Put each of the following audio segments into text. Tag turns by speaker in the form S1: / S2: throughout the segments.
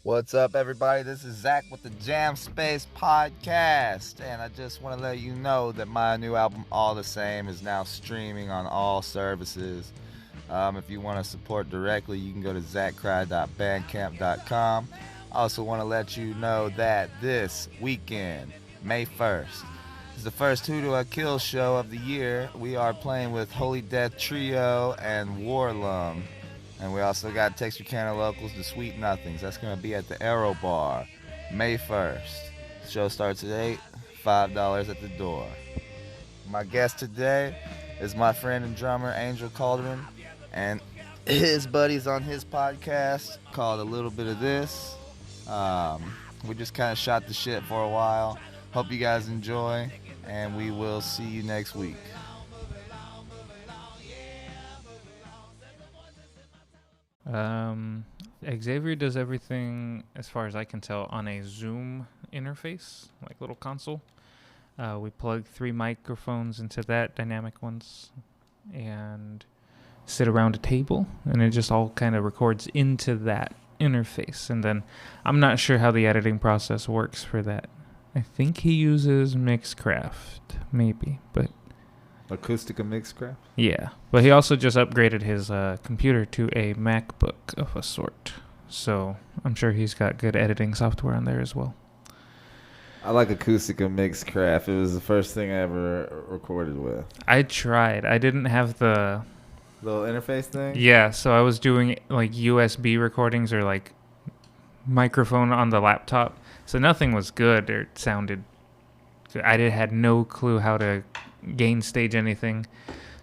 S1: What's up, everybody? This is Zach with the Jam Space Podcast, and I just want to let you know that my new album, All the Same, is now streaming on all services. If you want to support directly, you can go to zachcry.bandcamp.com. I also want to let you know that this weekend, May 1st, is the first Who Do I Kill show of the year. We are playing with Holy Death Trio and Warlum. And we also got Texarkana locals, the Sweet Nothings. That's going to be at the Arrow Bar, May 1st. The show starts at 8, $5 at the door. My guest today is my friend and drummer, Angel Calderon, and his buddies on his podcast called A Little Bit of This. We just kind of shot the shit for a while. Hope you guys enjoy, and we will see you next week.
S2: Xavier does everything, as far as I can tell, on a Zoom interface, like little console. We plug 3 microphones into that, dynamic ones, and sit around a table, and it just all kind of records into that interface. And then I'm not sure how the editing process works for that. I think he uses Mixcraft, maybe, but
S1: Acoustica Mixcraft?
S2: yeah, but he also just upgraded his computer to a MacBook of a sort. So I'm sure he's got good editing software on there as well.
S1: I like Acoustica Mixcraft. It was the first thing I ever recorded with.
S2: I tried. I didn't have the
S1: Little interface thing?
S2: yeah, so I was doing like USB recordings or like microphone on the laptop. So nothing was good or sounded good. Had no clue how to gain stage anything.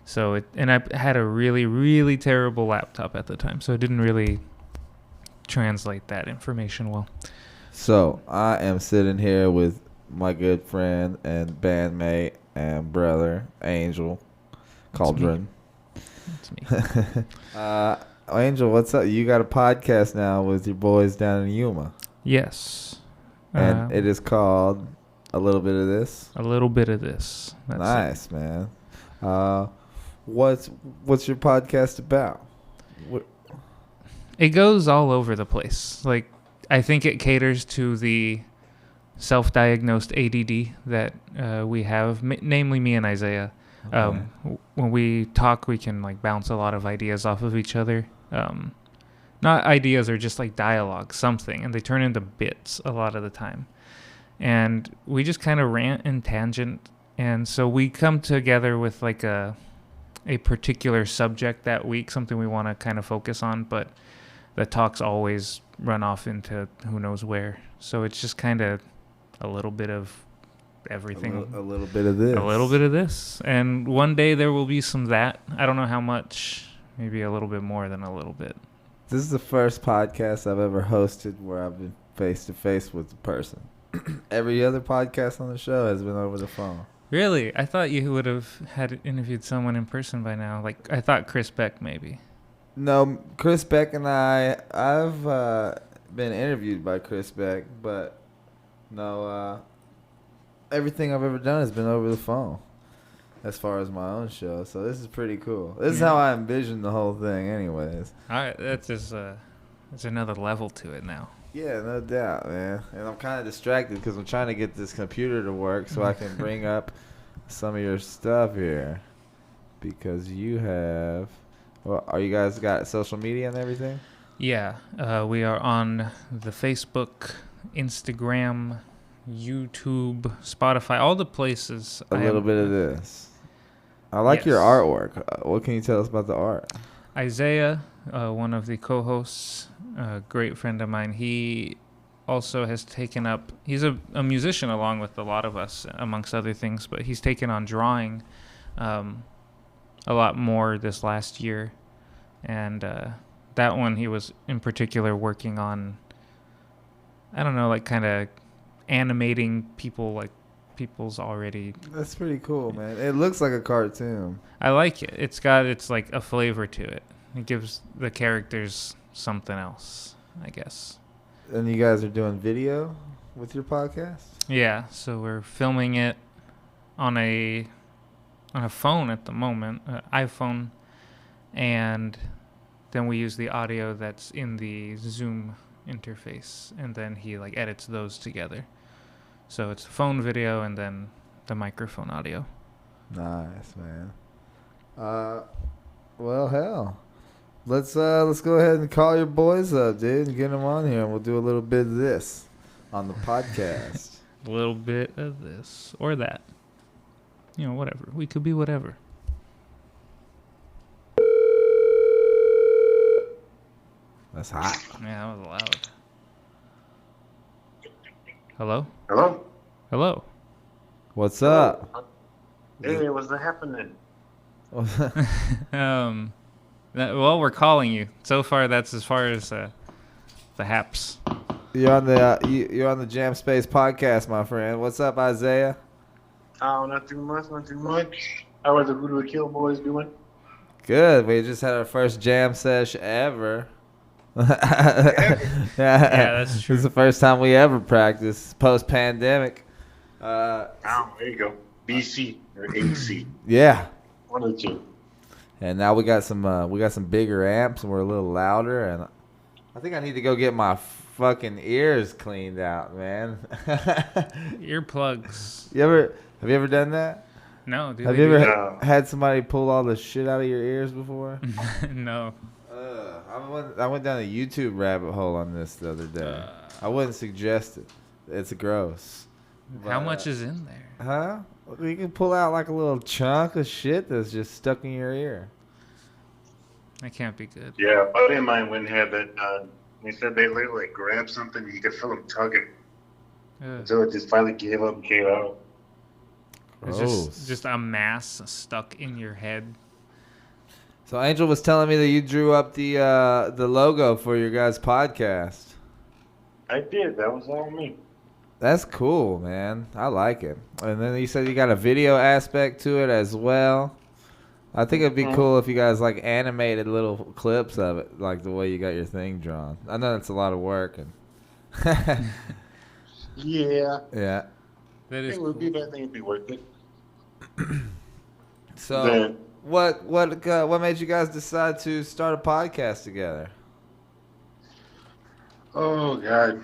S2: So and I had a really, really terrible laptop at the time, so it didn't really translate that information well.
S1: So I am sitting here with my good friend and bandmate and brother, Angel Calderon.
S2: That's me.
S1: Angel, what's up? You got a podcast now with your boys down in Yuma.
S2: Yes.
S1: And it is called A Little Bit of This.
S2: A Little Bit of This. That's
S1: nice, man. What's your podcast about?
S2: It goes all over the place. Like, I think it caters to the self-diagnosed ADD that we have, namely me and Isaiah. Okay. When we talk, we can like bounce a lot of ideas off of each other. Not ideas, or just like dialogue, something, and they turn into bits a lot of the time. And we just kind of rant and tangent. And so we come together with like a particular subject that week, something we want to kind of focus on, but the talks always run off into who knows where. So it's just kind of a little bit of everything.
S1: A little bit of this.
S2: A little bit of this. And one day there will be some that. I don't know how much. Maybe a little bit more than a little bit.
S1: This is the first podcast I've ever hosted where I've been face-to-face with the person. Every other podcast on the show has been over the phone.
S2: Really? I thought you would have had interviewed someone in person by now. Like, I thought Chris Beck maybe.
S1: No, Chris Beck and I've been interviewed by Chris Beck, but no, everything I've ever done has been over the phone as far as my own show. So this is pretty cool. This is how I envisioned the whole thing anyways.
S2: All right, that's just there's another level to it now.
S1: Yeah, no doubt, man. And I'm kind of distracted because I'm trying to get this computer to work so I can bring up some of your stuff here. Because you have... Well, are you guys got social media and everything?
S2: Yeah, we are on the Facebook, Instagram, YouTube, Spotify, all the places.
S1: A little bit of this. I like your artwork. What can you tell us about the art?
S2: Isaiah, one of the co-hosts, a great friend of mine, he also has taken up, he's a musician along with a lot of us, amongst other things, but he's taken on drawing a lot more this last year. And that one he was in particular working on, I don't know, like kind of animating people, like people's already.
S1: That's pretty cool, man. It looks like a cartoon.
S2: I like it. It's like a flavor to it. It gives the characters something else, I guess.
S1: And you guys are doing video with your podcast?
S2: Yeah, so we're filming it on a phone at the moment, iPhone, and then we use the audio that's in the Zoom interface, and then he like edits those together. So it's phone video and then the microphone audio.
S1: Nice, man. Well, hell, let's go ahead and call your boys up, dude, and get them on here, and we'll do a little bit of this on the podcast.
S2: A little bit of this or that. You know, whatever. We could be whatever.
S1: That's hot.
S2: Yeah, that was loud. Hello?
S3: Hello?
S2: Hello.
S1: What's up?
S3: Hey, what's happening?
S2: Well, we're calling you. So far, that's as far as the haps.
S1: You're on the Jam Space podcast, my friend. What's up, Isaiah?
S3: Oh, not too much, not too much. How are the Voodoo Kill boys doing?
S1: Good. We just had our first jam sesh ever.
S2: Yeah, that's true.
S1: This is the first time we ever practiced post-pandemic.
S3: Oh, there you go. BC or AC.
S1: Yeah.
S3: One of the two.
S1: And now we got some bigger amps, and we're a little louder. And I think I need to go get my fucking ears cleaned out, man.
S2: Earplugs.
S1: Have you ever done that?
S2: No, dude.
S1: Have you ever had somebody pull all the shit out of your ears before?
S2: No.
S1: I went down a YouTube rabbit hole on this the other day. I wouldn't suggest it. It's gross.
S2: How much is in there?
S1: Huh? You can pull out like a little chunk of shit that's just stuck in your ear.
S2: That can't be good.
S3: Yeah, a buddy of mine went and had that. He said they literally grabbed something and you could feel them tugging. So it just finally gave up and came out.
S2: It's just a mass stuck in your head.
S1: So Angel was telling me that you drew up the logo for your guys' podcast.
S3: I did. That was all me.
S1: That's cool, man. I like it. And then you said you got a video aspect to it as well. I think it'd be cool if you guys like animated little clips of it, like the way you got your thing drawn. I know that's a lot of work. And
S3: Yeah.
S1: Yeah.
S2: That is
S3: It would be, but I think it'd be worth it.
S1: So
S3: Then,
S1: what made you guys decide to start a podcast together?
S3: oh, God.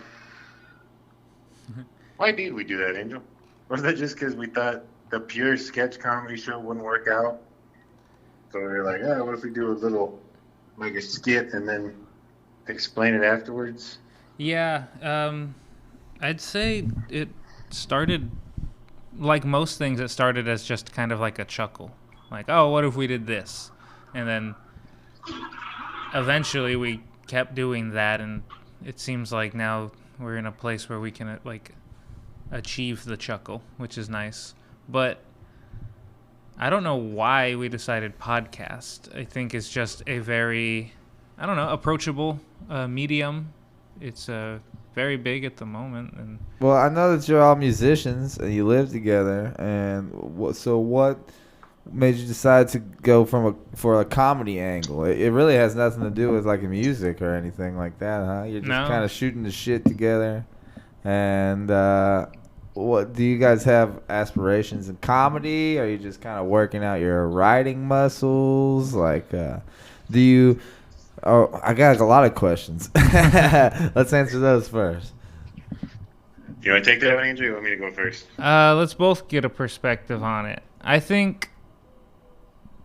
S3: Why did we do that, Angel? Was that just because we thought the pure sketch comedy show wouldn't work out? So we were like, oh, what if we do a little, like a skit and then explain it afterwards?
S2: Yeah, I'd say it started, like most things, it started as just kind of like a chuckle. Like, oh, what if we did this? And then eventually we kept doing that, and it seems like now we're in a place where we can, like, achieve the chuckle, which is nice. But I don't know why we decided podcast. I think it's just a very, I don't know, approachable medium. It's very big at the moment. And
S1: Well, I know that you're all musicians and you live together. And so what made you decide to go for a comedy angle? It really has nothing to do with like music or anything like that, huh? You're just kind of shooting the shit together. And what do you guys have aspirations in comedy? Are you just kind of working out your writing muscles? Like, do you? Oh, I got a lot of questions. Let's answer those first.
S3: You want to take that one, Angel, or you want me to go first?
S2: let's both get a perspective on it. I think,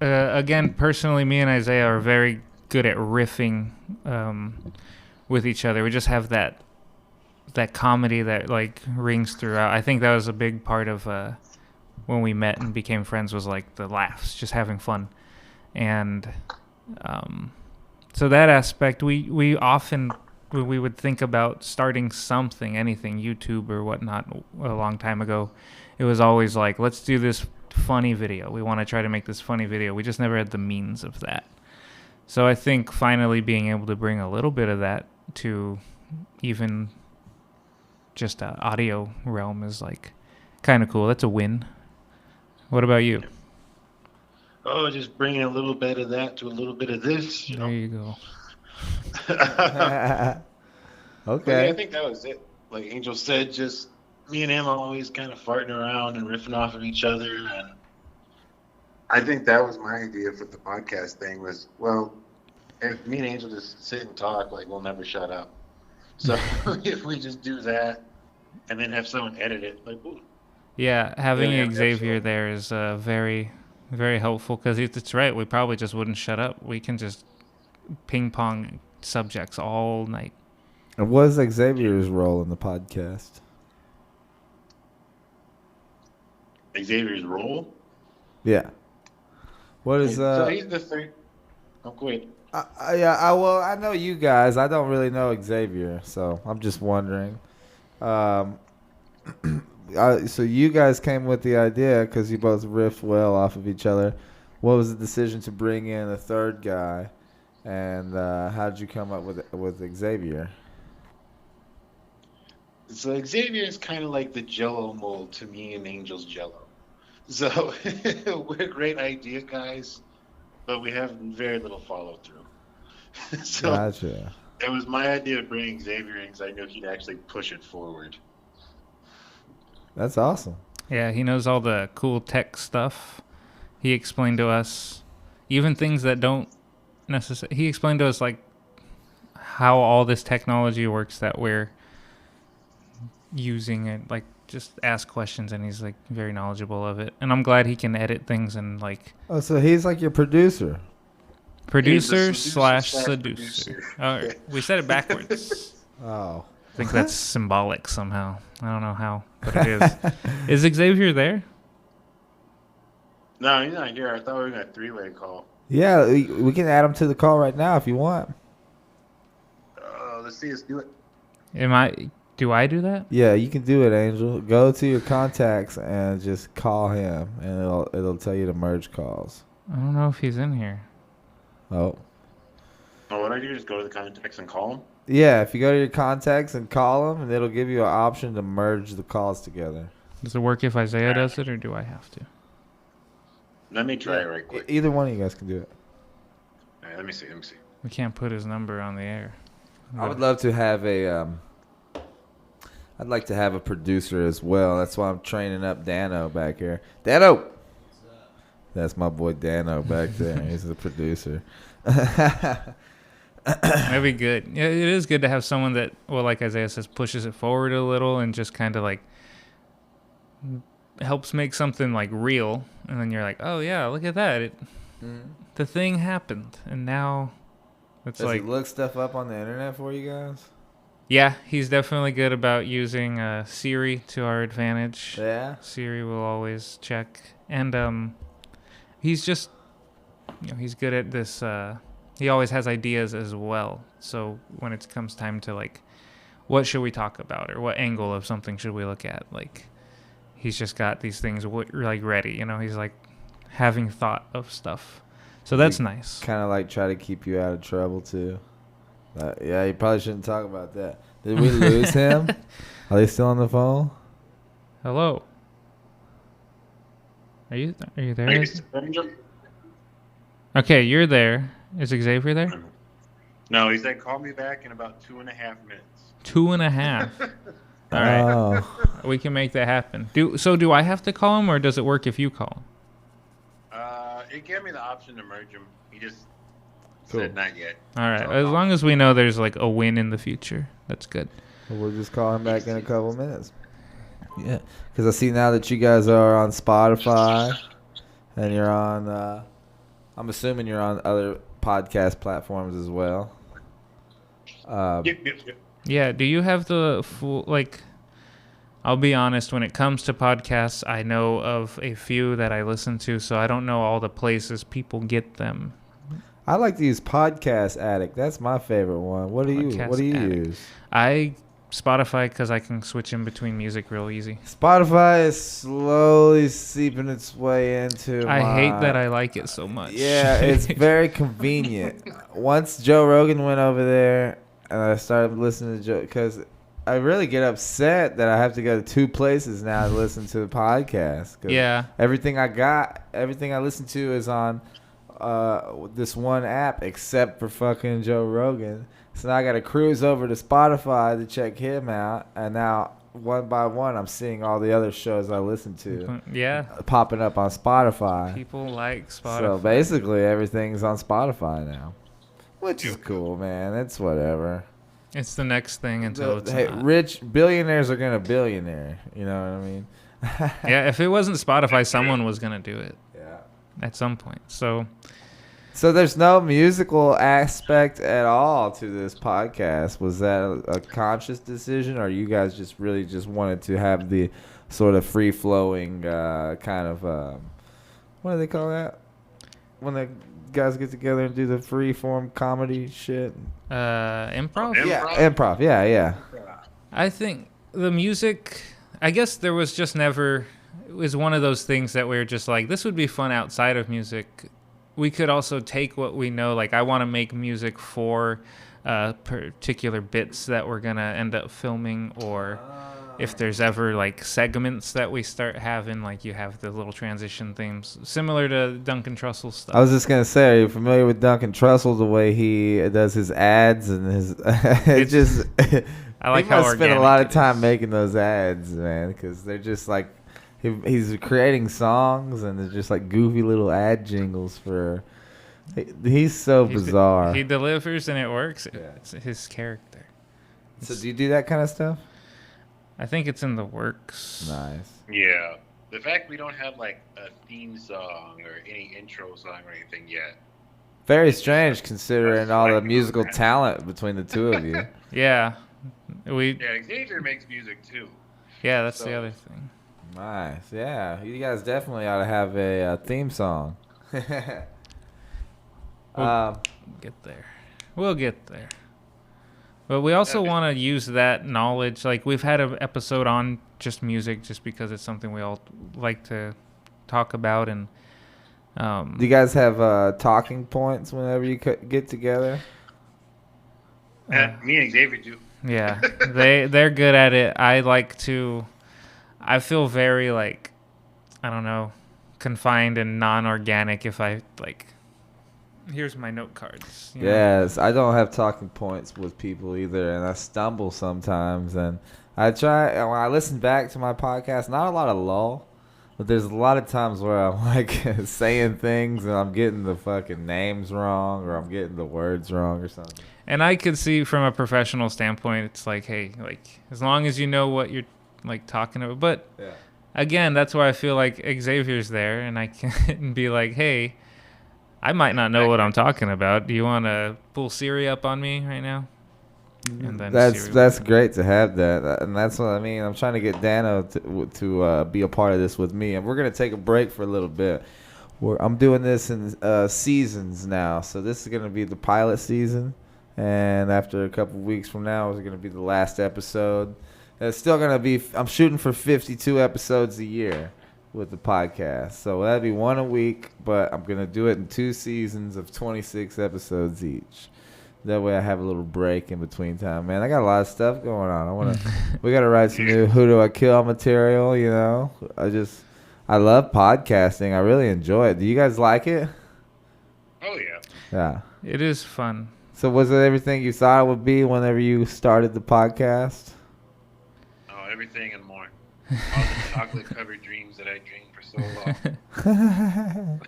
S2: again, personally, me and Isaiah are very good at riffing with each other. We just have that comedy that like rings throughout. I think that was a big part of when we met and became friends, was like the laughs, just having fun. And so that aspect, we often, when we would think about starting something, anything, YouTube or whatnot, a long time ago, it was always like, let's do this funny video. We want to try to make this funny video. We just never had the means of that. So I think finally being able to bring a little bit of that to even just audio realm is like kind of cool. That's a win. What about you?
S3: Oh, just bringing a little bit of that to a little bit of this.
S2: There you go.
S1: Okay.
S3: I think that was it. Like Angel said, just me and him always kind of farting around and riffing off of each other. And I think that was my idea for the podcast thing was, well, if me and Angel just sit and talk, like we'll never shut up. So if we just do that and then have someone edit it, like, ooh,
S2: Yeah, having
S3: yeah,
S2: Xavier there is very, very helpful because it's right. We probably just wouldn't shut up. We can just ping pong subjects all night.
S1: And what is Xavier's role in the podcast?
S3: Xavier's role.
S1: Yeah. What is
S3: So he's the third. Oh, go ahead.
S1: well, I know you guys. I don't really know Xavier, so I'm just wondering. So you guys came with the idea because you both riffed well off of each other. What was the decision to bring in a third guy, and how did you come up with Xavier?
S3: So Xavier is kind of like the Jello mold to me and Angel's Jello. So we're great idea guys, but we have very little follow through. So
S1: Gotcha.
S3: it was my idea of bringing Xavier in because I knew he'd actually push it forward.
S1: That's awesome.
S2: Yeah, he knows all the cool tech stuff. He explained to us even things that don't necessarily. He explained to us like how all this technology works that we're using it. Like just ask questions, and he's like very knowledgeable of it. And I'm glad he can edit things and like.
S1: Oh, so he's like your producer.
S2: Producer slash
S3: seducer.
S2: seducer. Oh, we said it backwards.
S1: Oh.
S2: I think that's symbolic somehow. I don't know how, but it is. Is Xavier there?
S3: No, he's not here. I thought we were going to three-way call.
S1: Yeah, we can add him to the call right now if you want.
S3: Let's see us do it.
S2: Do I do that?
S1: Yeah, you can do it, Angel. Go to your contacts and just call him, and it'll tell you to merge calls.
S2: I don't know if he's in here.
S1: Oh.
S3: Oh, what I do is go to the contacts and call him?
S1: Yeah, if you go to your contacts and call him, and it'll give you an option to merge the calls together.
S2: Does it work if Isaiah does it, or do I have to?
S3: Let me try it right quick.
S1: Either one of you guys can do it.
S3: All right, let me see.
S2: We can't put his number on the air.
S1: I would love to have I'd like to have a producer as well. That's why I'm training up Dano back here. Dano! That's my boy Dano back there. He's the producer.
S2: That'd be good. Yeah, it is good to have someone that, well, like Isaiah says, pushes it forward a little and just kind of like helps make something like real. And then you're like, oh yeah, look at that. The thing happened. And now it's
S1: Does
S2: like.
S1: he look stuff up on the internet for you guys?
S2: Yeah, he's definitely good about using Siri to our advantage.
S1: Yeah?
S2: Siri will always check. And he's just, he's good at this. He always has ideas as well. So when it comes time to like, what should we talk about, or what angle of something should we look at? Like, he's just got these things like ready. He's like having thought of stuff. So that's nice.
S1: Kind of like try to keep you out of trouble too. Yeah, you probably shouldn't talk about that. Did we lose him? Are they still on the phone?
S2: Hello. Are you there? Okay, you're there. Is Xavier there?
S3: No, he said call me back in about 2.5 minutes.
S2: 2.5. All right. We can make that happen. Do I have to call him, or does it work if you call him?
S3: It gave me the option to merge him. He just said not yet.
S2: All right. As long as we know there's like a win in the future, that's good.
S1: We'll just call him back in a couple minutes. Yeah, because I see now that you guys are on Spotify, and you're on. I'm assuming you're on other podcast platforms as well.
S3: Yep.
S2: Yeah. Do you have the full like? I'll be honest, when it comes to podcasts, I know of a few that I listen to, so I don't know all the places people get them.
S1: I like to use Podcast Addict. That's my favorite one. What do you use?
S2: Spotify, because I can switch in between music real easy.
S1: Spotify is slowly seeping its way into
S2: I hate that I like it so much.
S1: Yeah, it's very convenient. Once Joe Rogan went over there, and I started listening to Joe, because I really get upset that I have to go to two places now to listen to the podcast.
S2: Yeah.
S1: Everything I listen to is on this one app except for fucking Joe Rogan. So now I got to cruise over to Spotify to check him out. And now, one by one, I'm seeing all the other shows I listen to.
S2: Yeah.
S1: Popping up on Spotify.
S2: People like Spotify.
S1: So basically, everything's on Spotify now. Which is cool, man. It's whatever.
S2: It's the next thing until it's not.
S1: Rich billionaires are gonna billionaire. You know what I mean?
S2: Yeah, if it wasn't Spotify, someone was gonna do it.
S1: Yeah.
S2: At some point. So
S1: there's no musical aspect at all to this podcast. Was that a conscious decision, or you guys just really just wanted to have the sort of free flowing kind of what do they call that? When the guys get together and do the free form comedy shit.
S2: Improv?
S1: Yeah, improv. Yeah.
S2: I think the music, I guess there was just never, it was one of those things that we were just like, this would be fun outside of music. We could also take what we know, like I want to make music for particular bits that we're going to end up filming, or if there's ever like segments that we start having, like you have the little transition themes, similar to Duncan Trussell's stuff.
S1: I was just going to say, are you familiar with Duncan Trussell, the way he does his ads and his, it's just,
S2: I like
S1: he
S2: how
S1: must spend a lot of
S2: organic it
S1: time
S2: is.
S1: making those ads, man, because they're just like, he's creating songs and they're just like goofy little ad jingles for, he's so bizarre.
S2: He delivers and it works.
S1: Yeah.
S2: It's his character.
S1: So do you do that kind of stuff?
S2: I think it's in the works.
S1: Nice.
S3: Yeah. The fact we don't have like a theme song or any intro song or anything yet.
S1: Very strange considering all the
S3: Like,
S1: musical talent between the two of you.
S2: Yeah.
S3: Yeah, Xavier makes music too.
S2: Yeah, that's the
S3: So-
S2: other thing.
S1: Nice. Yeah. You guys definitely ought to have a theme song.
S2: Get there. We'll get there. But we also
S3: Okay.
S2: want to use that knowledge. Like, we've had an episode on just music just because it's something we all like to talk about. And
S1: Do you guys have talking points whenever you get together?
S3: Me and Xavier do.
S2: yeah, they're good at it. I feel very, like, I don't know, confined and non-organic if I, like, here's my note cards. You know?
S1: Yes, I don't have talking points with people either, and I stumble sometimes. And I try, when I listen back to my podcast, not a lot of lull, but there's a lot of times where I'm like saying things and I'm getting the fucking names wrong, or I'm getting the words wrong or something.
S2: And I could see from a professional standpoint, it's like, hey, like, as long as you know what you're, like, talking about. But
S1: Yeah.
S2: again, that's why I feel like Xavier's there, and I can be like, hey, I might not know what I'm talking about. Do you want to pull Siri up on me right now? And then Siri
S1: That's
S2: will-
S1: great to have that, and that's what I mean. I'm trying to get Dano to be a part of this with me, and we're gonna take a break for a little bit. I'm doing this in seasons now, so this is gonna be the pilot season, and after a couple weeks from now, it's gonna be the last episode. And it's still gonna be. I'm shooting for 52 episodes a year with the podcast, so that'd be one a week. But I'm gonna do it in 2 seasons of 26 episodes each. That way I have a little break in between time. Man, I got a lot of stuff going on. We got to write some new Who Do I Kill material, you know. I love podcasting. I really enjoy it. Do you guys like it?
S3: Oh yeah.
S1: Yeah.
S2: It is fun.
S1: So was it everything you thought it would be whenever you started the podcast?
S3: Oh, everything and more. All the chocolate-covered dreams that I dreamed for so long.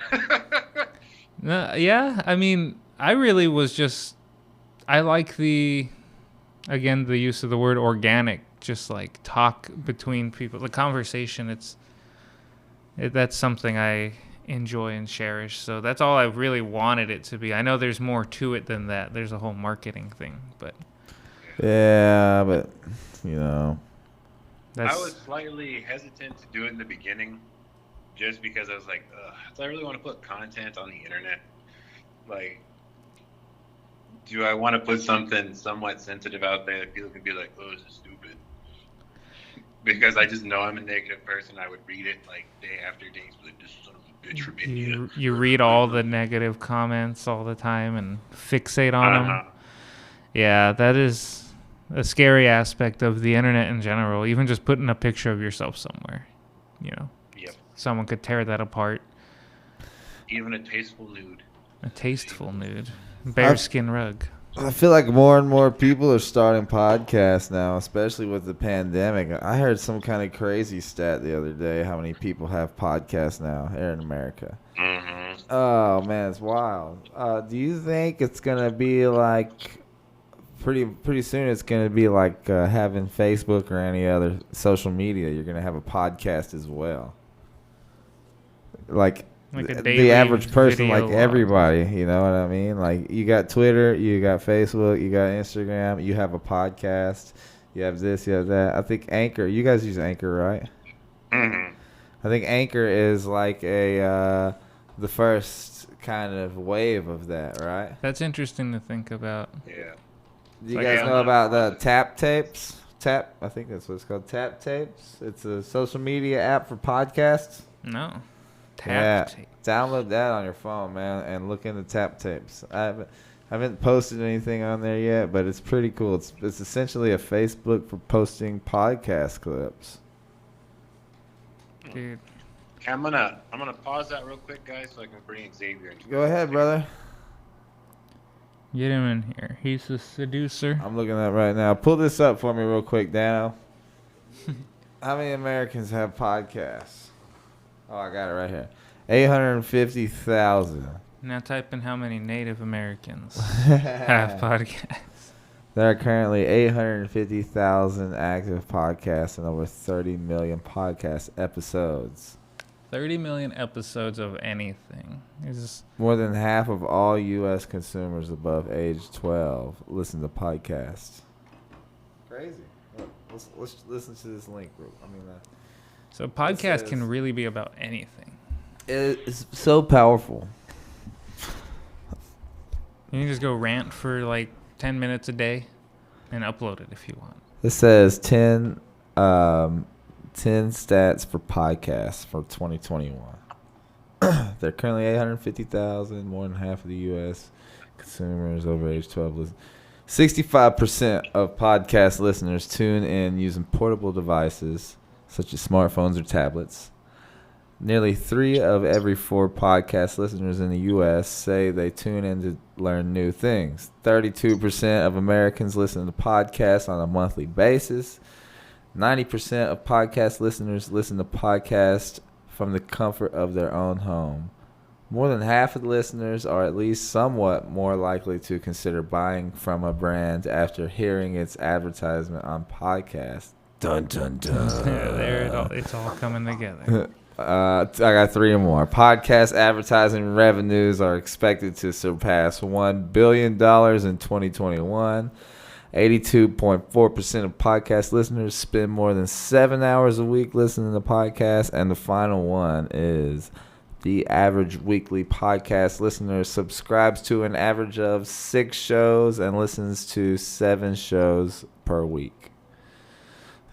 S2: No, yeah, I mean, I really was just, I like the use of the word organic, just like talk between people, the conversation. That's something I enjoy and cherish. So that's all I really wanted it to be. I know there's more to it than that. There's a whole marketing thing, but
S1: Yeah, but, you know.
S2: that's,
S3: I was slightly hesitant to do it in the beginning, just because I was like, do I really want to put content on the internet? Like, do I want to put something somewhat sensitive out there that people can be like, oh, this is stupid? Because I just know I'm a negative person. I would read it like day after day, like, this son of a bitch from India.
S2: you read all the negative comments all the time and fixate on them.
S3: Uh-huh.
S2: Yeah, that is a scary aspect of the internet in general. Even just putting a picture of yourself somewhere, you know,
S3: Yep.
S2: someone could tear that apart.
S3: Even a tasteful nude.
S2: A tasteful nude, bearskin rug.
S1: I feel like more and more people are starting podcasts now, especially with the pandemic. I heard some kind of crazy stat the other day how many people have podcasts now here in America.
S3: Mm-hmm.
S1: Oh, man, it's wild. Do you think it's going to be like pretty soon it's going to be like having Facebook or any other social media. You're going to have a podcast as well. Like
S2: a
S1: the
S2: daily
S1: average person,
S2: video
S1: like
S2: log.
S1: everybody, you know what I mean? Like you got Twitter, you got Facebook, you got Instagram, you have a podcast, you have this, you have that. I think Anchor, you guys use Anchor, right?
S3: Mm-hmm.
S1: I think Anchor is like the first kind of wave of that, right?
S2: That's interesting to think about.
S3: Yeah.
S1: Do you
S2: Like,
S1: guys know about the Tap Tapes? I think that's what it's called. Tap Tapes. It's a social media app for podcasts.
S2: No.
S1: Yeah,
S2: Tap tape.
S1: download that on your phone, man, and look into Tap Tapes. I haven't posted anything on there yet, but it's pretty cool. It's essentially a Facebook for posting podcast clips.
S2: Dude.
S3: Okay, I'm gonna pause that real quick, guys, so I can bring Xavier into
S1: Go ahead, brother.
S2: Get him in here. He's the seducer.
S1: I'm looking at it right now. Pull this up for me real quick, Dano. How many Americans have podcasts? Oh, I got it right here. 850,000.
S2: Now type in how many Native Americans have podcasts.
S1: There are currently 850,000 active podcasts and over 30 million podcast episodes.
S2: 30 million episodes of anything. Is
S1: More than half of all U.S. consumers above age 12 listen to podcasts. Crazy. Let's listen to this link, bro. I mean,
S2: so podcast can really be about anything.
S1: it's so powerful.
S2: You can just go rant for like 10 minutes a day and upload it if you want.
S1: It says 10 stats for podcasts for 2021. There are currently 850,000, more than half of the U.S. consumers over age 12 listen. 65% of podcast listeners tune in using portable devices such as smartphones or tablets. Nearly 3 of every 4 podcast listeners in the U.S. say they tune in to learn new things. 32% of Americans listen to podcasts on a monthly basis. 90% of podcast listeners listen to podcasts from the comfort of their own home. More than half of the listeners are at least somewhat more likely to consider buying from a brand after hearing its advertisement on podcasts. Dun, dun, dun.
S2: There it's all coming together.
S1: I got 3 more. Podcast advertising revenues are expected to surpass $1 billion in 2021. 82.4% of podcast listeners spend more than 7 hours a week listening to podcasts. And the final one is the average weekly podcast listener subscribes to an average of 6 shows and listens to 7 shows per week.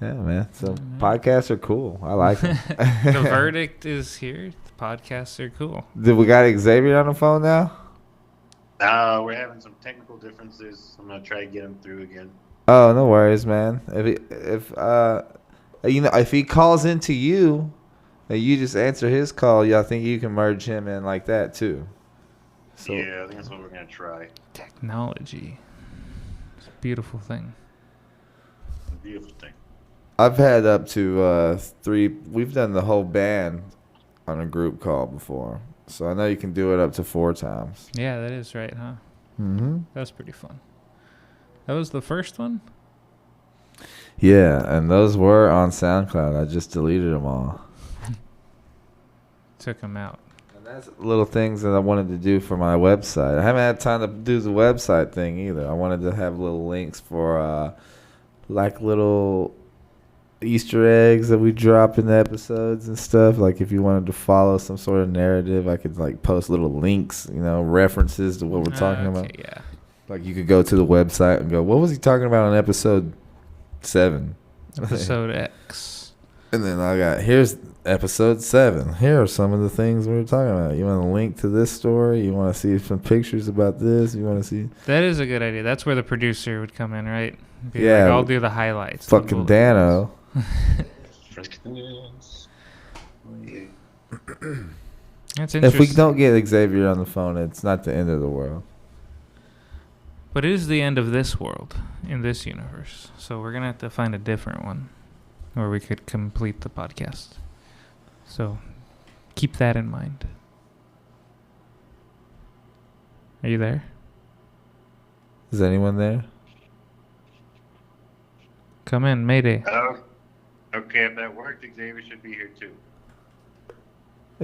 S1: Yeah, man. So podcasts are cool. I like them.
S2: The verdict is here. The podcasts are cool.
S1: Did we got Xavier on the phone now?
S3: We're having some technical differences. I'm gonna try to get him through again.
S1: Oh, no worries, man. If he calls into you, and you just answer his call, I think you can merge him in like that too. So
S3: Yeah, I think that's what we're gonna try.
S2: Technology. It's a beautiful thing.
S3: It's a beautiful thing.
S1: I've had up to 3. We've done the whole band on a group call before, so I know you can do it up to 4 times.
S2: Yeah, that is right, huh?
S1: Mm-hmm.
S2: That was pretty fun. That was the first one?
S1: Yeah, and those were on SoundCloud. I just deleted them all.
S2: Took them out.
S1: And that's little things that I wanted to do for my website. I haven't had time to do the website thing either. I wanted to have little links for like little Easter eggs that we drop in the episodes and stuff. Like if you wanted to follow some sort of narrative, I could like post little links, references to what we're talking about.
S2: Yeah.
S1: Like you could go to the website and go, what was he talking about in episode 7?
S2: Episode X.
S1: And then I got, here's episode 7. Here are some of the things we were talking about. You want to link to this story? You want to see some pictures about this? You want to see?
S2: That is a good idea. That's where the producer would come in, right? Be
S1: Yeah.
S2: like, I'll do the highlights.
S1: Fucking Dano.
S2: That's
S1: If
S2: interesting.
S1: we don't get Xavier on the phone, it's not the end of the world.
S2: But it is the end of this world, in this universe. So we're going to have to find a different one where we could complete the podcast. So keep that in mind. Are you there?
S1: Is anyone there?
S2: Come in, Mayday.
S3: Oh, okay. If that worked, Xavier should be here too.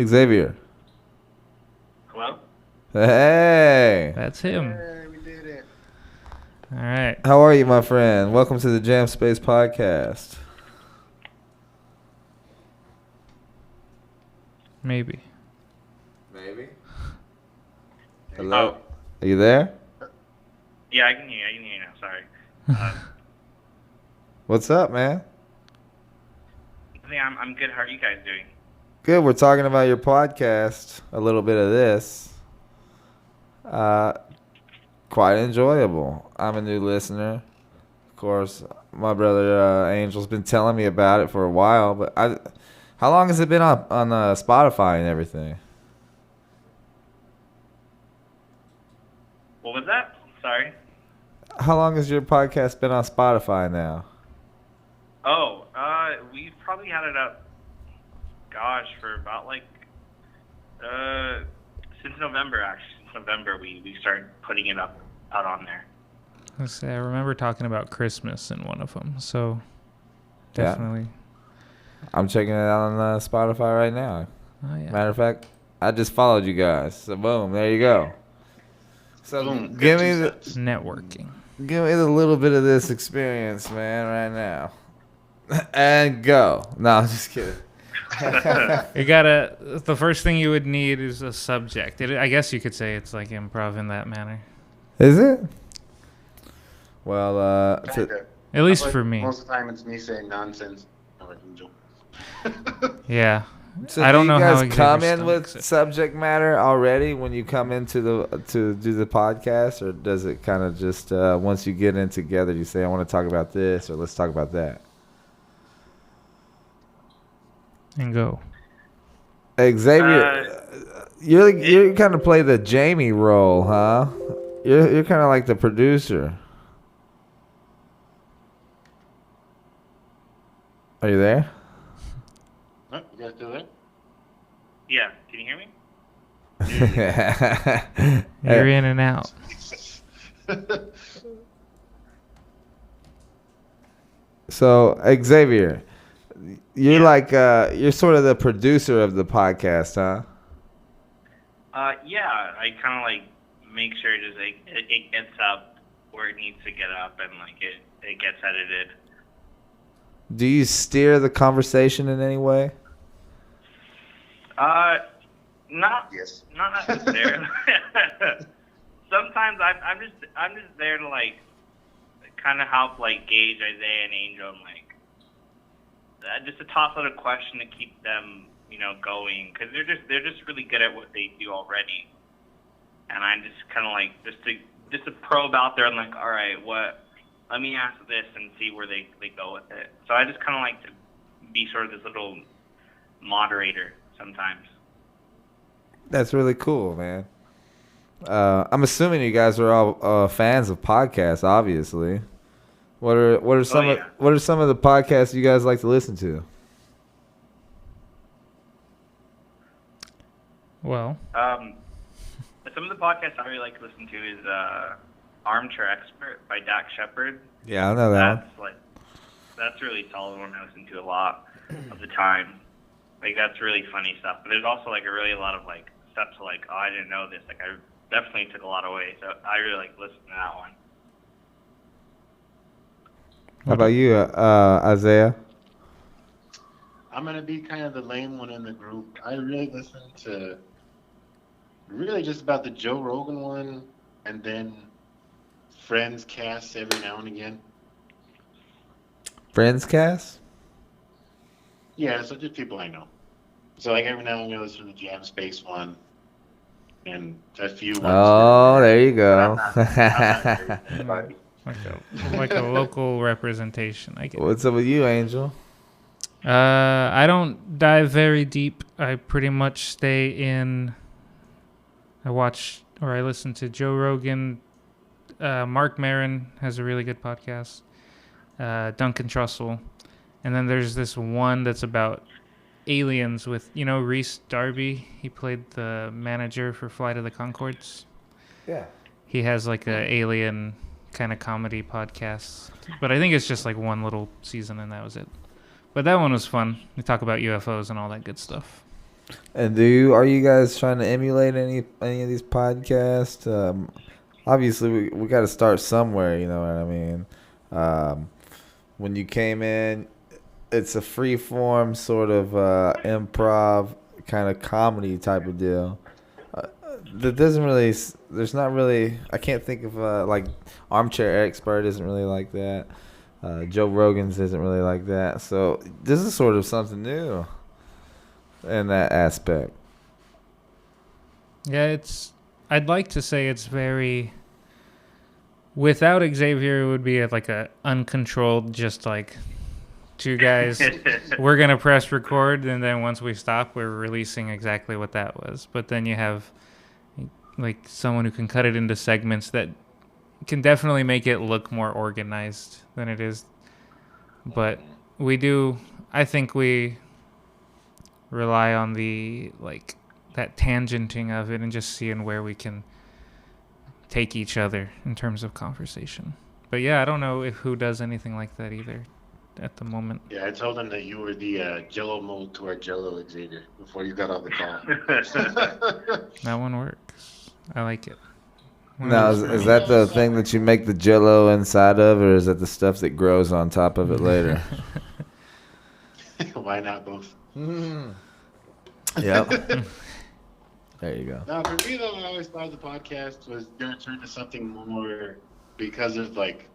S1: Xavier.
S3: Hello?
S1: Hey.
S2: That's him.
S3: Hey, we did it.
S2: All right.
S1: How are you, my friend? Welcome to the Jam Space Podcast.
S2: Maybe.
S1: Hello? Are you there?
S4: Yeah, I can hear you. Now. Sorry.
S1: What's up, man?
S4: I think I'm good. How are you guys doing?
S1: Good. We're talking about your podcast. A little bit of this. Quite enjoyable. I'm a new listener. Of course, my brother Angel's been telling me about it for a while. But how long has it been on Spotify and everything?
S4: What was that? Sorry.
S1: How long has your podcast been on Spotify now?
S4: Oh, we've probably had it up, gosh, for about since November, actually. Since November, we started putting it out on there.
S2: I remember talking about Christmas in one of them, so
S1: Yeah.
S2: definitely.
S1: I'm checking it out on Spotify right now.
S2: Oh, yeah.
S1: Matter of fact, I just followed you guys. So boom, there you go. So
S3: Boom,
S1: give me
S3: 50
S1: the
S3: cents.
S2: Networking.
S1: little bit of this experience, man, right now. And go. No, I'm just kidding.
S2: The first thing you would need is a subject. I guess you could say it's like improv in that manner.
S1: Is it? Well,
S3: Kinda.
S2: At least
S3: But
S2: for me.
S3: Most of the time, it's me saying nonsense. I'm like, Angel.
S2: Yeah.
S1: so
S2: I don't
S1: do you
S2: know how
S1: guys come
S2: Xavier
S1: in with
S2: stomachs it.
S1: subject matter already when you come into to do the podcast, or does it kind of just once you get in together, you say, I want to talk about this, or let's talk about that?
S2: And go.
S1: Xavier, you kind of play the Jamie role, huh? You're kind of like the producer. Are you there?
S3: Oh, you guys still there?
S4: Yeah. Can you hear me?
S2: You're in and out.
S1: So Xavier, you're you're sort of the producer of the podcast, huh?
S4: Yeah. I kind of make sure it gets up where it needs to get up, and it gets edited.
S1: Do you steer the conversation in any way?
S4: Not
S3: Yes.
S4: not necessarily. Sometimes I'm just there to kind of help gauge Isaiah and Angel, and just to toss out a question to keep them going, because they're just really good at what they do already, and I'm just kind of just to probe out there and all right, let me ask this and see where they go with it. So I just kind of like to be sort of this little moderator sometimes.
S1: That's really cool, man. I'm assuming you guys are all fans of podcasts, obviously. What are some
S4: yeah.
S1: what are some of the podcasts you guys like to listen to?
S2: Well,
S4: Some of the podcasts I really like to listen to is Armchair Expert by Dak Shepard.
S1: Yeah, I know that one.
S4: That's really solid one I listen to a lot of the time. That's really funny stuff. But there's also a lot of stuff to oh, I didn't know this. I definitely took a lot away. So I really like listening to that one.
S1: How about you, Isaiah?
S3: I'm going to be kind of the lame one in the group. I really listen to really just about the Joe Rogan one, and then Friends casts every now and again.
S1: Friends cast?
S3: Yeah, so just people I know. So every now and again I listen to the Jam Space one, and a few ones.
S1: Oh, there you go.
S3: I'm not
S2: like a local representation. I get it.
S1: What's up with you, Angel?
S2: I don't dive very deep. I pretty much stay in. I watch or I listen to Joe Rogan. Mark Maron has a really good podcast. Duncan Trussell. And then there's this one that's about aliens with, Reese Darby. He played the manager for Flight of the Conchords.
S1: Yeah.
S2: He has a alien kind of comedy podcasts. But I think it's just like one little season and that was it. But that one was fun. We talk about UFOs and all that good stuff.
S1: And are you guys trying to emulate any of these podcasts? Obviously, we got to start somewhere. You know what I mean? When you came in, it's a free form sort of improv kind of comedy type of deal. That doesn't really. There's not really. I can't think of like Armchair Expert isn't really like that. Joe Rogan's isn't really like that. So this is sort of something new in that aspect.
S2: Yeah, I'd like to say it's very. Without Xavier, it would be like a uncontrolled, just like two guys. We're gonna press record, and then once we stop, we're releasing exactly what that was. But then you have like someone who can cut it into segments that can definitely make it look more organized than it is. But I think we rely on the like that tangenting of it and just seeing where we can take each other in terms of conversation. But yeah, I don't know who does anything like that either at the moment.
S3: Yeah, I told him that you were the Jello mold to our Jello Xavier before you got on the call.
S2: That one works. I like it.
S1: Now, is that the thing that you make the Jello inside of, or is that the stuff that grows on top of it later?
S3: Why not both?
S1: Yep. There you go.
S3: Now, for me, though, I always thought the podcast was going to turn to something more because of, like,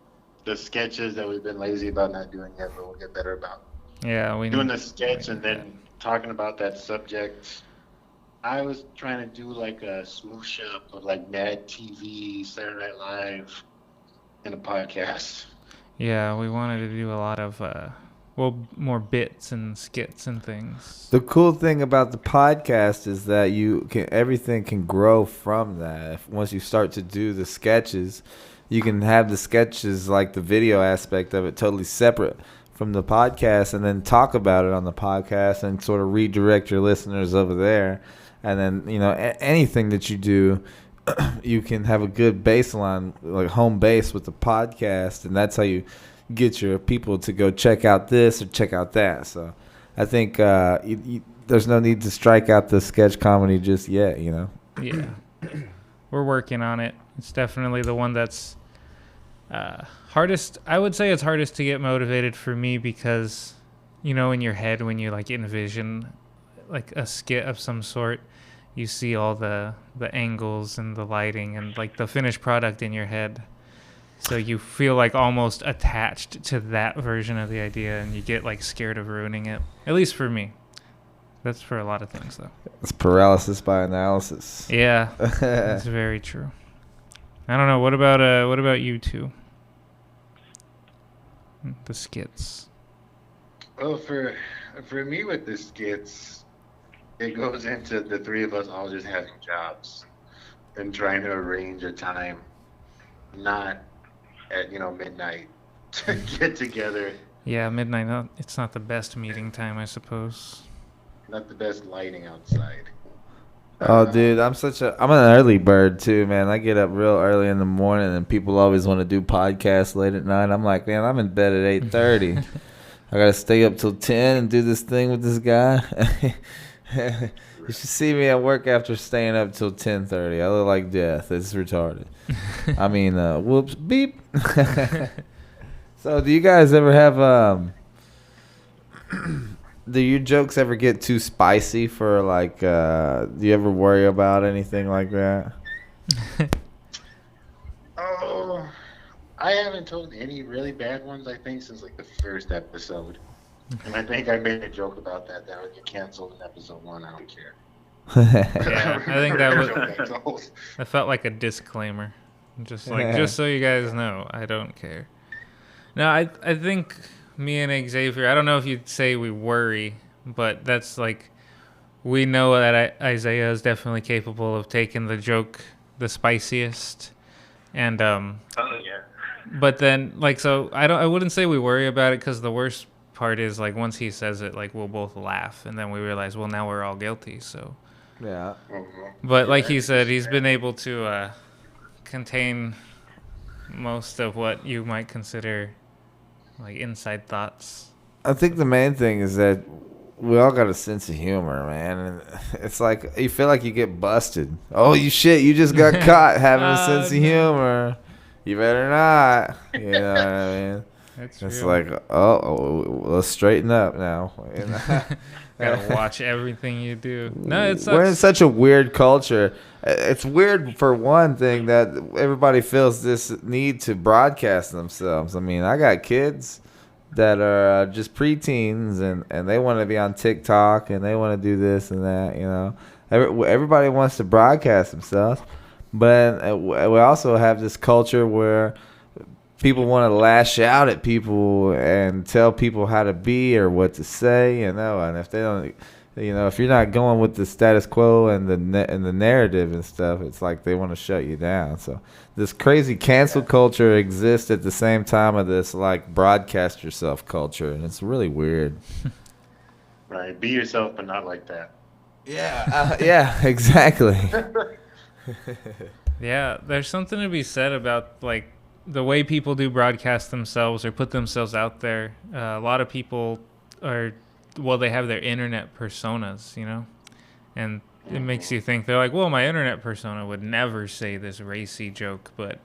S3: the sketches that we've been lazy about not doing yet, but we'll get better about.
S2: Yeah, we
S3: doing the sketch and then talking about that subject. I was trying to do, like, a smoosh up of, like, Mad TV, Saturday Night Live, and a podcast.
S2: Yeah, we wanted to do a lot of, more bits and skits and things.
S1: The cool thing about the podcast is that everything can grow from that. Once you start to do the sketches, you can have the sketches, like the video aspect of it, totally separate from the podcast, and then talk about it on the podcast and sort of redirect your listeners over there. And then, anything that you do, you can have a good baseline, like home base with the podcast, and that's how you get your people to go check out this or check out that. So I think there's no need to strike out the sketch comedy just yet, Yeah.
S2: We're working on it. It's definitely the one that's hardest. I would say it's hardest to get motivated for me because, in your head when you like envision like a skit of some sort, you see all the angles and the lighting and like the finished product in your head. So you feel like almost attached to that version of the idea, and you get like scared of ruining it. At least for me. That's for a lot of things, though.
S1: It's paralysis by analysis.
S2: Yeah, that's very true. I don't know. What about you two? The skits.
S3: Well, for me with the skits, it goes into the three of us all just having jobs and trying to arrange a time, not at midnight to get together.
S2: Yeah, midnight. It's not the best meeting time, I suppose.
S3: Not the best lighting outside.
S1: Oh, dude, I'm an early bird too, man. I get up real early in the morning, and people always want to do podcasts late at night. I'm like, man, I'm in bed at 8:30. I gotta stay up till 10 and do this thing with this guy. You should see me at work after staying up till 10:30. I look like death. It's retarded. I mean, whoops, beep. So, do you guys ever have do your jokes ever get too spicy for like? Do you ever worry about anything like that?
S3: Oh, I haven't told any really bad ones. I think since like the first episode. And I think I made a joke about that would get canceled in episode 1. I don't care.
S2: Yeah, I think that felt like a disclaimer. Just so you guys know, I don't care. No, I think me and Xavier, I don't know if you'd say we worry, but that's like, we know that Isaiah is definitely capable of taking the joke the spiciest. And,
S4: oh, yeah.
S2: But then, like, so I wouldn't say we worry about it because the worst part is like once he says it, like we'll both laugh and then we realize, well, now we're all guilty. So
S1: yeah.
S2: But like he said, he's been able to contain most of what you might consider like inside thoughts.
S1: I think the main thing is that we all got a sense of humor, man. And it's like you feel like you get busted. Oh, you just got caught having a sense of humor. You better not. You know what I mean?
S2: That's
S1: It's
S2: real.
S1: like, oh, let's straighten up now. You know?
S2: Gotta watch everything you do. No, it
S1: We're in
S2: sucks.
S1: such a weird culture. It's weird for one thing that everybody feels this need to broadcast themselves. I mean, I got kids that are just preteens and they want to be on TikTok and they want to do this and that, you know. Everybody wants to broadcast themselves. But we also have this culture where people want to lash out at people and tell people how to be or what to say, you know. And if they don't, you know, if you're not going with the status quo and the narrative and stuff, it's like they want to shut you down. So this crazy cancel culture exists at the same time of this like broadcast yourself culture, and it's really weird.
S3: Right. Be yourself, but not like that.
S1: Yeah, exactly.
S2: Yeah, there's something to be said about like the way people do broadcast themselves or put themselves out there. A lot of people they have their internet personas, you know, and it makes you think they're like, well, my internet persona would never say this racy joke, but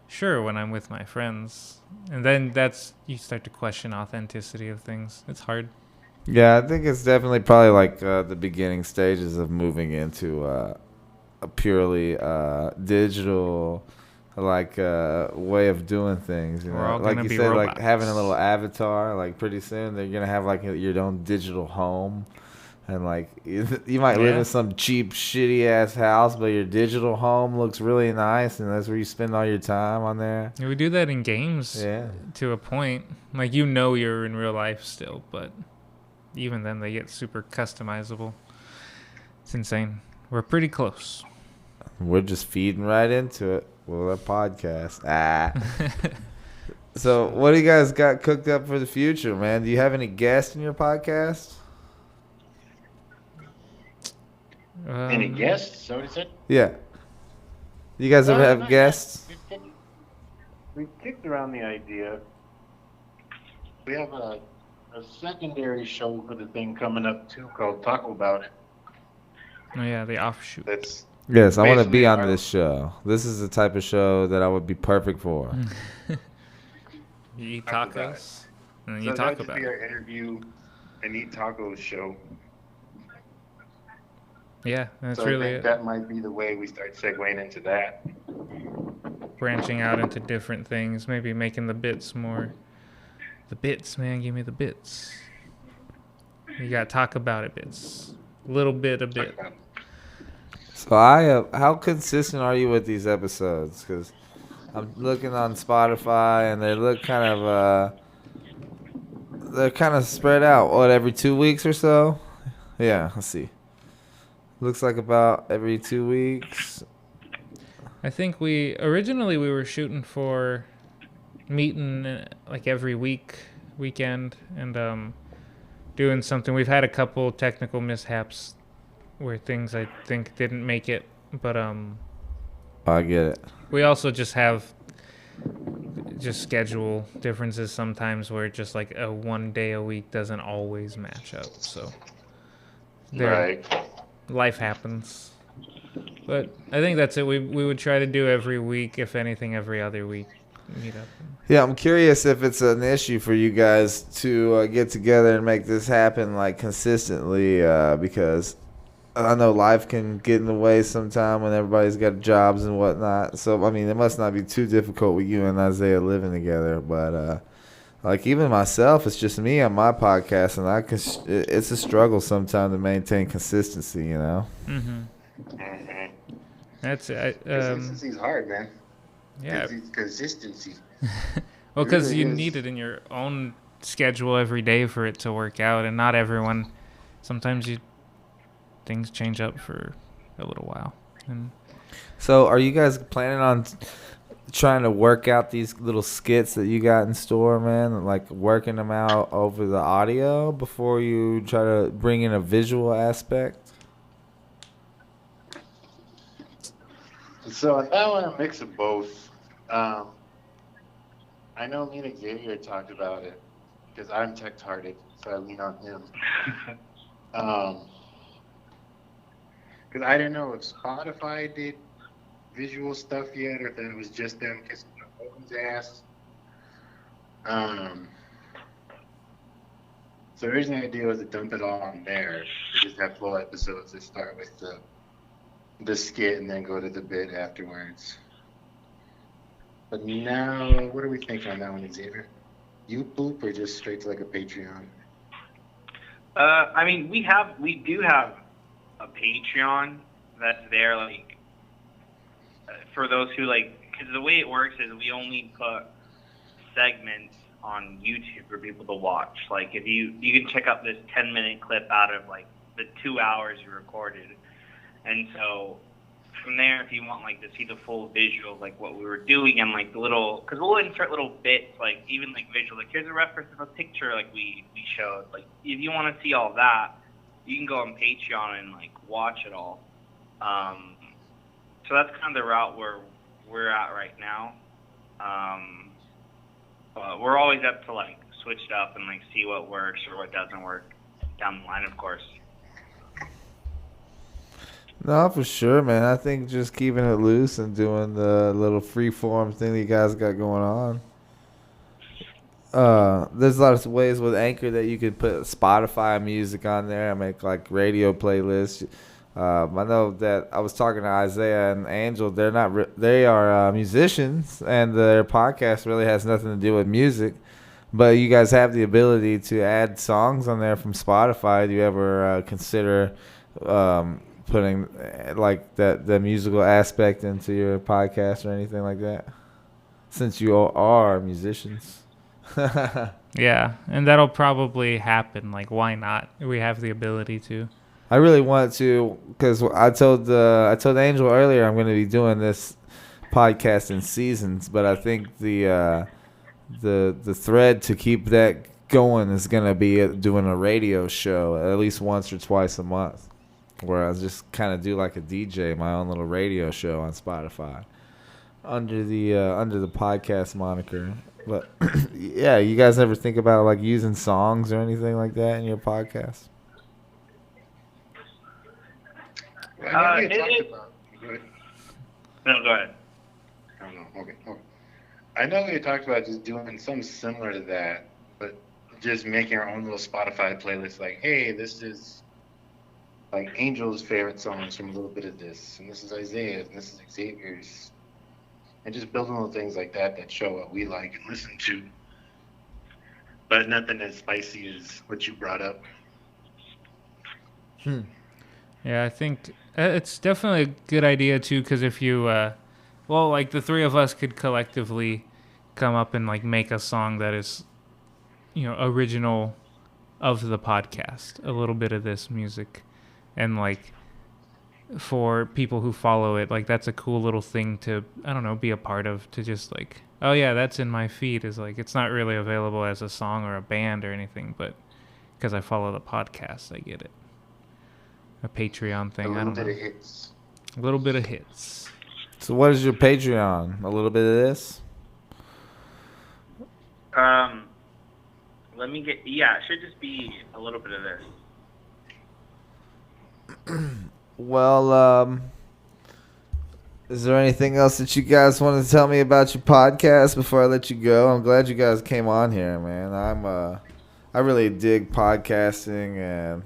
S2: sure, when I'm with my friends. And then you start to question authenticity of things. It's hard.
S1: Yeah, I think it's definitely probably like the beginning stages of moving into a purely digital way of doing things. You
S2: We're
S1: know,
S2: all
S1: like
S2: gonna
S1: you
S2: be
S1: said,
S2: robots.
S1: like having a little avatar. Like pretty soon they're gonna have like your own digital home, and like you might live
S2: Yeah.
S1: in some cheap, shitty ass house, but your digital home looks really nice, and that's where you spend all your time on there.
S2: We do that in games
S1: Yeah.
S2: to a point. Like, you know you're in real life still, but even then they get super customizable. It's insane. We're pretty close.
S1: We're just feeding right into it with our podcast. So, what do you guys got cooked up for the future, man? Do you have any guests in your podcast?
S3: Any guests? So what he said?
S1: Yeah. You guys ever have
S3: Not
S1: guests?
S3: yet. We kicked around the idea. We have a secondary show for the thing coming up too called Talk About It.
S2: Oh yeah, the offshoot.
S3: That's
S1: Yes, I want to be
S3: basically
S1: on
S3: our-
S1: this show. This is the type of show that I would be perfect for.
S2: You eat
S3: Talk about
S2: tacos, and then
S3: so
S2: you talk
S3: that'd
S2: about
S3: be
S2: it.
S3: our interview and eat tacos show.
S2: Yeah, that's
S3: So
S2: really
S3: I think
S2: it.
S3: that might be the way we start segueing into that.
S2: Branching out into different things, maybe making the bits more. The bits, man, give me the bits. You got talk about it bits. Little bit a bit.
S1: So, how consistent are you with these episodes? Because I'm looking on Spotify, and they look they're kind of spread out. What, every 2 weeks or so? Yeah, let's see. Looks like about every 2 weeks.
S2: I think we were shooting for meeting like every weekend, and doing something. We've had a couple technical mishaps where things I think didn't make it, but
S1: I get it.
S2: we also just have schedule differences sometimes where just like a 1 day a week doesn't always match up. So
S3: Right.
S2: life happens. But I think that's it. We would try to do every week, if anything, every other week. Meet up.
S1: Yeah, I'm curious if it's an issue for you guys to get together and make this happen like consistently, because I know life can get in the way sometime when everybody's got jobs and whatnot. So I mean, it must not be too difficult with you and Isaiah living together. But like even myself, it's just me on my podcast, and it's a struggle sometimes to maintain consistency. You know.
S2: Mm-hmm.
S3: Mm-hmm.
S2: That's it.
S3: Consistency's hard, man.
S2: Yeah.
S3: Consistency.
S2: Well, because
S3: really
S2: you
S3: is.
S2: need it in your own schedule every day for it to work out, and not everyone. Sometimes things change up for a little while. And
S1: So are you guys planning on trying to work out these little skits that you got in store, man? Like working them out over the audio before you try to bring in a visual aspect?
S3: So on that one, a mix of both. I know me and Xavier talked about it because I'm tech-hearted, so I lean on him. Because I didn't know if Spotify did visual stuff yet, or if that was just them kissing the phone's ass. So the original idea was to dump it all on there. We just have full episodes that start with the skit and then go to the bit afterwards. But now, what do we think on that one, Xavier? YouTube or just straight to like a Patreon?
S4: I mean, we do have a Patreon that's there, like, for those who like, because the way it works is we only put segments on YouTube for people to watch. Like, if you can check out this 10-minute clip out of like the 2 hours you recorded, and so from there, if you want like to see the full visual, like what we were doing, and like the little, because we'll insert little bits, like even like visual, like here's a reference of a picture, like we showed. Like if you want to see all that, you can go on Patreon and like watch it all. So that's kind of the route where we're at right now. But we're always up to like switch it up and like see what works or what doesn't work down the line, of course.
S1: No, for sure, man. I think just keeping it loose and doing the little free form thing that you guys got going on. There's a lot of ways with Anchor that you could put Spotify music on there and make like radio playlists. I know that I was talking to Isaiah and Angel. They're not. They are musicians, and their podcast really has nothing to do with music. But you guys have the ability to add songs on there from Spotify. Do you ever consider putting like the musical aspect into your podcast or anything like that? Since you all are musicians.
S2: Yeah, and that'll probably happen. Like, why not? We have the ability to.
S1: I really want to, because I told Angel earlier I'm going to be doing this podcast in seasons, but I think the thread to keep that going is going to be doing a radio show at least once or twice a month, where I just kind of do like a DJ, my own little radio show on Spotify under the podcast moniker. But yeah, you guys ever think about like using songs or anything like that in your podcast?
S3: I know we talked about.
S4: No, go ahead.
S3: I don't know. Okay. I know we talked about just doing something similar to that, but just making our own little Spotify playlist. Like, hey, this is like Angel's favorite songs from a little bit of this, and this is Isaiah's, and this is Xavier's, and just building little things like that that show what we like and listen to. But nothing as spicy as what you brought up.
S2: Yeah, I think it's definitely a good idea too. Because if you, well, like the three of us could collectively come up and like make a song that is, original of the podcast. A little bit of this music, and like for people who follow it, like that's a cool little thing to, I don't know, be a part of, to just like, oh yeah, that's in my feed. Is like, it's not really available as a song or a band or anything, but because I follow the podcast, I get it. A Patreon thing. I don't know. A little bit of hits.
S1: So what is your Patreon? A little bit of this?
S4: Let me get, it should just be a little bit of this.
S1: Well, is there anything else that you guys want to tell me about your podcast before I let you go? I'm glad you guys came on here, man. I really dig podcasting, and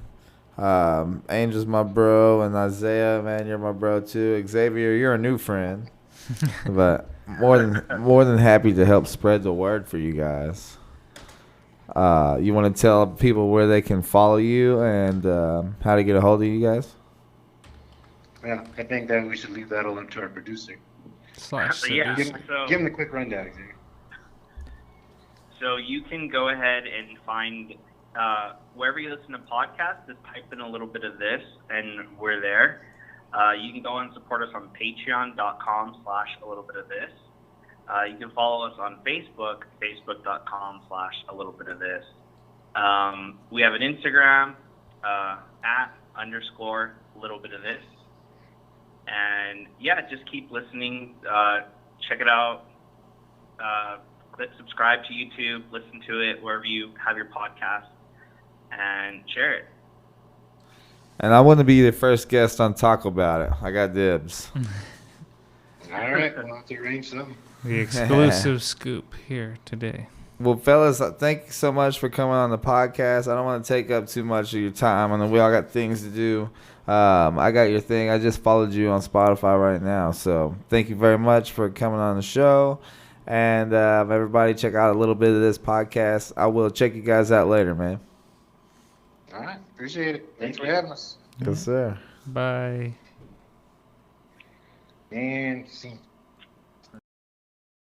S1: Angel's my bro, and Isaiah, man, you're my bro too. Xavier, you're a new friend, but more than happy to help spread the word for you guys. You want to tell people where they can follow you and how to get a hold of you guys?
S3: Yeah, I think that we should leave that all up to our producer.
S4: Yeah,
S3: Give him the quick rundown, Xavier.
S4: So you can go ahead and find wherever you listen to podcasts, just type in a little bit of this, and we're there. You can go and support us on patreon.com/a little bit of this. You can follow us on Facebook, facebook.com/a little bit of this. We have an Instagram, @_ little bit of this. And yeah, just keep listening. Check it out. subscribe to YouTube, listen to it wherever you have your podcast, and share it.
S1: And I want to be the first guest on Talk About It. I got dibs.
S3: All right, we'll have to arrange something.
S2: The exclusive scoop here today.
S1: Well, fellas, thank you so much for coming on the podcast. I don't want to take up too much of your time. I know we all got things to do. I got your thing. I just followed you on Spotify right now. So thank you very much for coming on the show. And everybody check out a little bit of this podcast. I will check you guys out later, man.
S3: All right, appreciate it. Thanks for having us.
S1: Yes, sir.
S2: Bye.
S3: And see.